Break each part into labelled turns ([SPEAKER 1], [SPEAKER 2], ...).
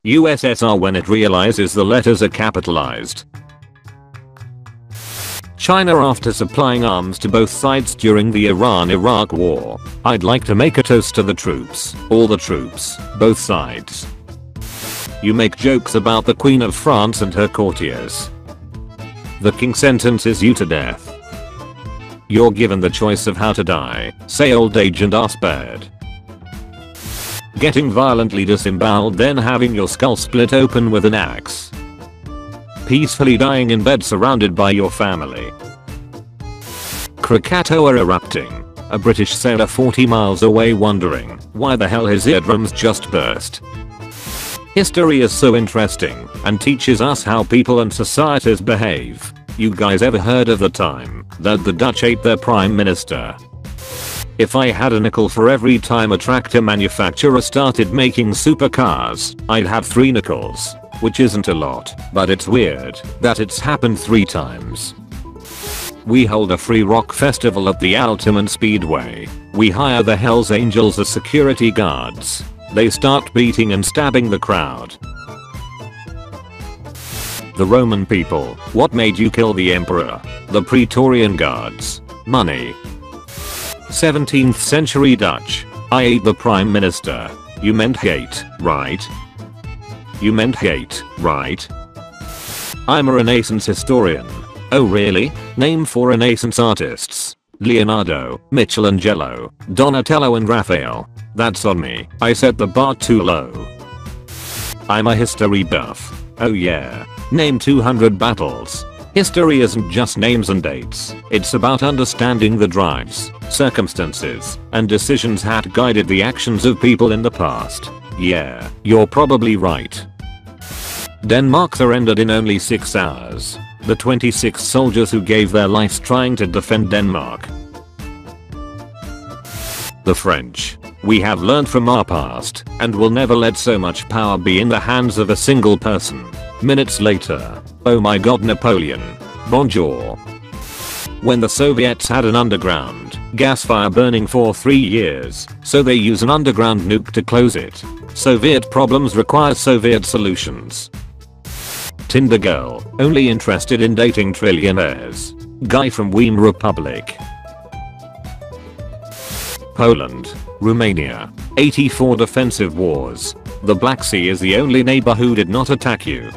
[SPEAKER 1] USSR when it realizes the letters are capitalized. China after supplying arms to both sides during the Iran-Iraq war. I'd like to make a toast to the troops, all the troops, both sides. You make jokes about the Queen of France and her courtiers. The king sentences you to death. You're given the choice of how to die, say old age and are spared. Getting violently disemboweled then having your skull split open with an axe. Peacefully dying in bed surrounded by your family. Krakatoa erupting. A British sailor 40 miles away wondering why the hell his eardrums just burst. History is so interesting and teaches us how people and societies behave. You guys ever heard of the time that the Dutch ate their prime minister? If I had a nickel for every time a tractor manufacturer started making supercars, I'd have 3 nickels. Which isn't a lot, but it's weird that it's happened 3 times. We hold a free rock festival at the Altamont Speedway. We hire the Hells Angels as security guards. They start beating and stabbing the crowd. The Roman people. What made you kill the emperor? The Praetorian Guards. Money. 17th century Dutch. I ate the prime minister. You meant hate, right? You meant hate, right? I'm a Renaissance historian. Oh really? Name 4 Renaissance artists. Leonardo, Michelangelo, Donatello and Raphael. That's on me. I set the bar too low. I'm a history buff. Oh yeah. Name 200 battles. History isn't just names and dates. It's about understanding the drives, circumstances, and decisions that guided the actions of people in the past. Yeah, you're probably right. Denmark surrendered in only 6 hours. The 26 soldiers who gave their lives trying to defend Denmark. The French. We have learned from our past and will never let so much power be in the hands of a single person. Minutes later. Oh my god, Napoleon. Bonjour. When the Soviets had an underground gas fire burning for 3 years, so they use an underground nuke to close it. Soviet problems require Soviet solutions. Tinder girl, only interested in dating trillionaires. Guy from Weimar Republic. Poland. Romania. 84 defensive wars. The Black Sea is the only neighbor who did not attack you.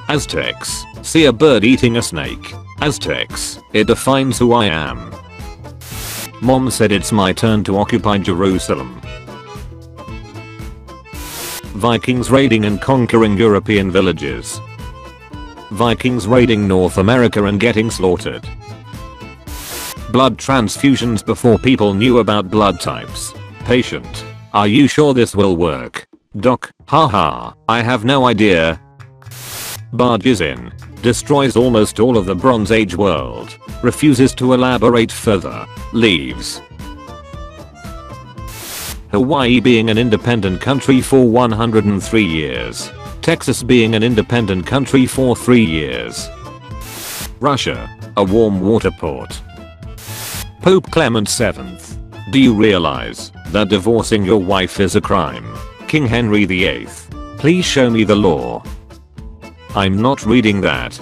[SPEAKER 1] Aztecs. See a bird eating a snake. Aztecs. It defines who I am. Mom said it's my turn to occupy Jerusalem. Vikings raiding and conquering European villages. Vikings raiding North America and getting slaughtered. Blood transfusions before people knew about blood types. Patient. Are you sure this will work? Doc. Haha. I have no idea. Barges in. Destroys almost all of the Bronze Age world. Refuses to elaborate further. Leaves. Hawaii being an independent country for 103 years. Texas being an independent country for 3 years. Russia. A warm water port. Pope Clement VII. Do you realize that divorcing your wife is a crime? King Henry VIII. Please show me the law. I'm not reading that.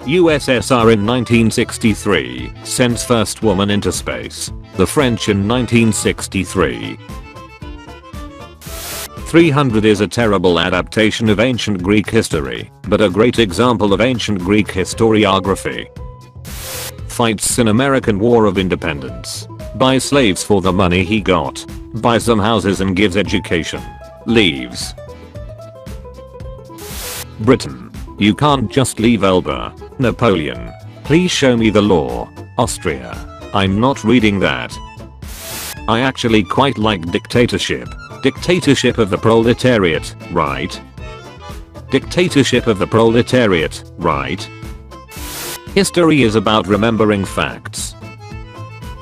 [SPEAKER 1] USSR in 1963 sends first woman into space. The French in 1963. 300 is a terrible adaptation of ancient Greek history, but a great example of ancient Greek historiography. Fights in American War of Independence. Buys slaves for the money he got. Buys some houses and gives education. Leaves. Britain. You can't just leave Elba. Napoleon. Please show me the law. Austria. I'm not reading that. I actually quite like dictatorship. Dictatorship of the proletariat, right? Dictatorship of the proletariat, right? History is about remembering facts.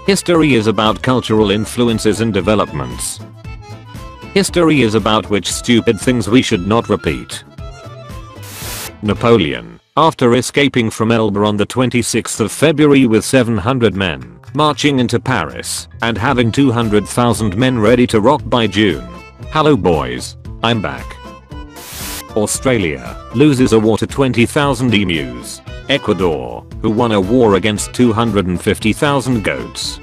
[SPEAKER 1] History is about cultural influences and developments. History is about which stupid things we should not repeat. Napoleon, after escaping from Elba on the 26th of February with 700 men, marching into Paris, and having 200,000 men ready to rock by June. Hello boys, I'm back. Australia loses a war to 20,000 emus. Ecuador, who won a war against 250,000 goats.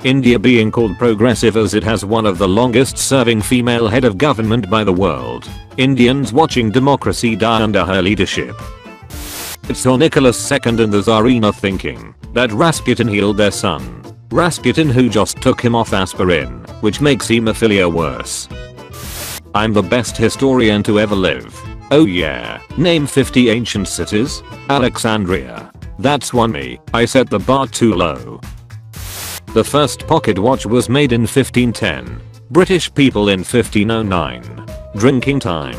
[SPEAKER 1] India being called progressive as it has one of the longest serving female head of government by the world. Indians watching democracy die under her leadership. Tsar Nicholas II and the Tsarina thinking that Rasputin healed their son. Rasputin who just took him off aspirin, which makes hemophilia worse. I'm the best historian to ever live. Oh yeah, name 50 ancient cities? Alexandria. That's one me, I set the bar too low. The first pocket watch was made in 1510. British people in 1509. Drinking time.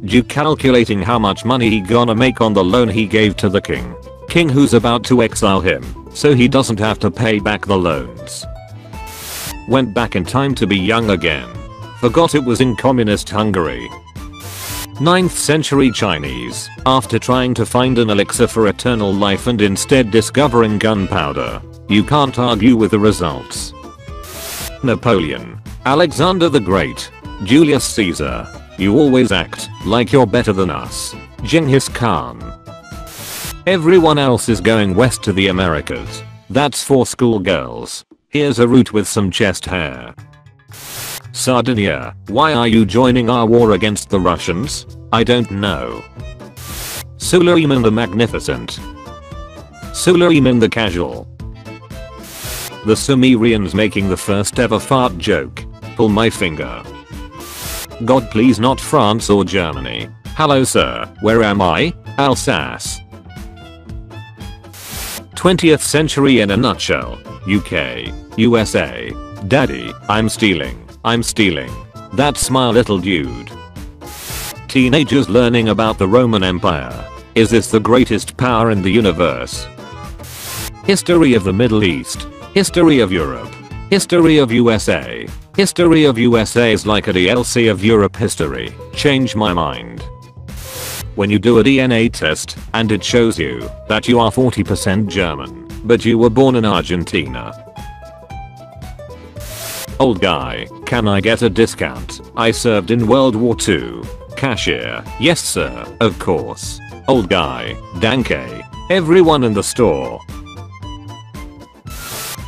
[SPEAKER 1] Duke calculating how much money he gonna make on the loan he gave to the king. King who's about to exile him, so he doesn't have to pay back the loans. Went back in time to be young again. Forgot it was in communist Hungary. 9th century Chinese, after trying to find an elixir for eternal life and instead discovering gunpowder. You can't argue with the results. Napoleon, Alexander the Great, Julius Caesar. You always act like you're better than us. Genghis Khan. Everyone else is going west to the Americas. That's for schoolgirls. Here's a route with some chest hair. Sardinia, why are you joining our war against the Russians? I don't know. Suleiman the Magnificent. Suleiman the Casual. The Sumerians making the first ever fart joke. Pull my finger. God please not France or Germany. Hello sir, where am I? Alsace. 20th century in a nutshell. UK, USA. Daddy, I'm stealing. I'm stealing. That's my little dude. Teenagers learning about the Roman Empire. Is this the greatest power in the universe? History of the Middle East. History of Europe. History of USA. History of USA is like a DLC of Europe history. Change my mind. When you do a DNA test and it shows you that you are 40% German, but you were born in Argentina. Old guy, can I get a discount? I served in World War II. Cashier, yes sir, of course. Old guy, danke. Everyone in the store.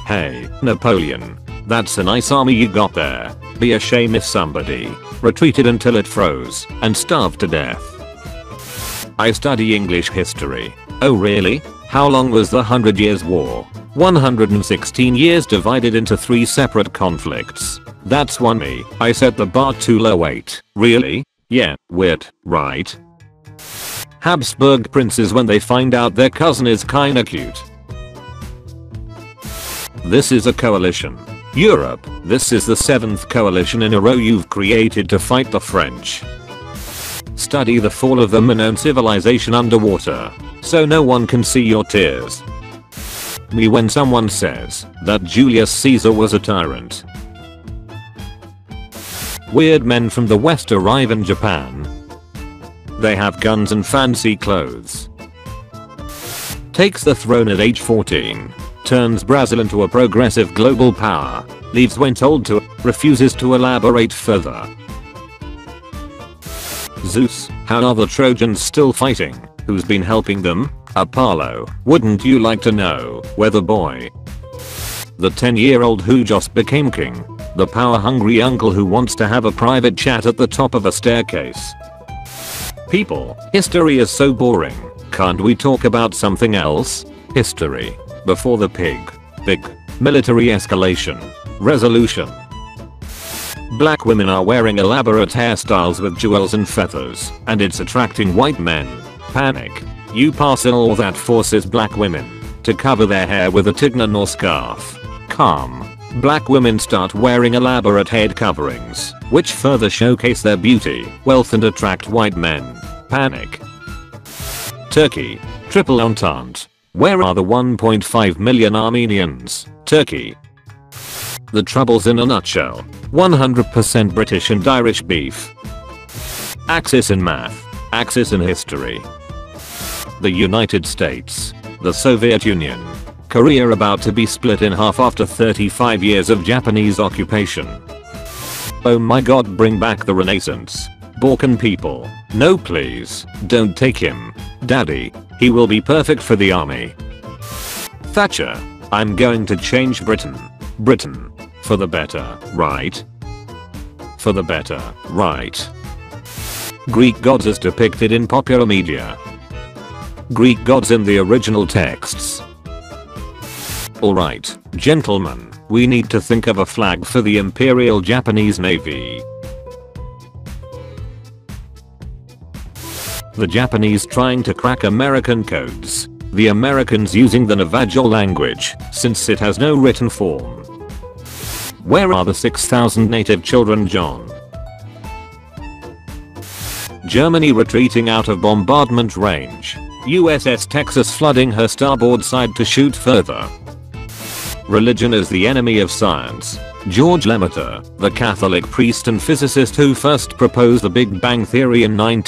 [SPEAKER 1] Hey, Napoleon. That's a nice army you got there. Be a shame if somebody retreated until it froze and starved to death. I study English history. Oh really? How long was the 100 Years' War? 116 years divided into 3 separate conflicts. That's one me. I set the bar too low. Wait, really? Yeah, weird, right? Habsburg princes when they find out their cousin is kinda cute. This is a coalition. Europe, this is the 7th coalition in a row you've created to fight the French. Study the fall of the Minoan civilization underwater, so no one can see your tears. Me when someone says that Julius Caesar was a tyrant. Weird men from the West arrive in Japan. They have guns and fancy clothes. Takes the throne at age 14. Turns Brazil into a progressive global power. Leaves when told to. Refuses to elaborate further. Zeus, how are the Trojans still fighting? Who's been helping them? Apollo, wouldn't you like to know, weather boy? The 10-year-old who just became king. The power-hungry uncle who wants to have a private chat at the top of a staircase. People, history is so boring. Can't we talk about something else? History. Before the pig. Big. Military escalation. Resolution. Black women are wearing elaborate hairstyles with jewels and feathers, and it's attracting white men. Panic. You pass in all that forces black women to cover their hair with a tignan or scarf. Calm. Black women start wearing elaborate head coverings, which further showcase their beauty, wealth and attract white men. Panic. Turkey. Triple Entente. Where are the 1.5 million Armenians? Turkey. The troubles in a nutshell. 100% British and Irish beef. Axis in math. Axis in history. The United States. The Soviet Union. Korea about to be split in half after 35 years of Japanese occupation. Oh my god, bring back the Renaissance. Balkan people. No please, don't take him. Daddy, he will be perfect for the army. Thatcher, I'm going to change Britain. Britain. For the better, right? For the better, right? Greek gods as depicted in popular media. Greek gods in the original texts. Alright, gentlemen, we need to think of a flag for the Imperial Japanese Navy. The Japanese trying to crack American codes. The Americans using the Navajo language, since it has no written form. Where are the 6,000 native children, John? Germany retreating out of bombardment range. USS Texas flooding her starboard side to shoot further. Religion is the enemy of science. George Lemaitre, the Catholic priest and physicist who first proposed the Big Bang Theory in 19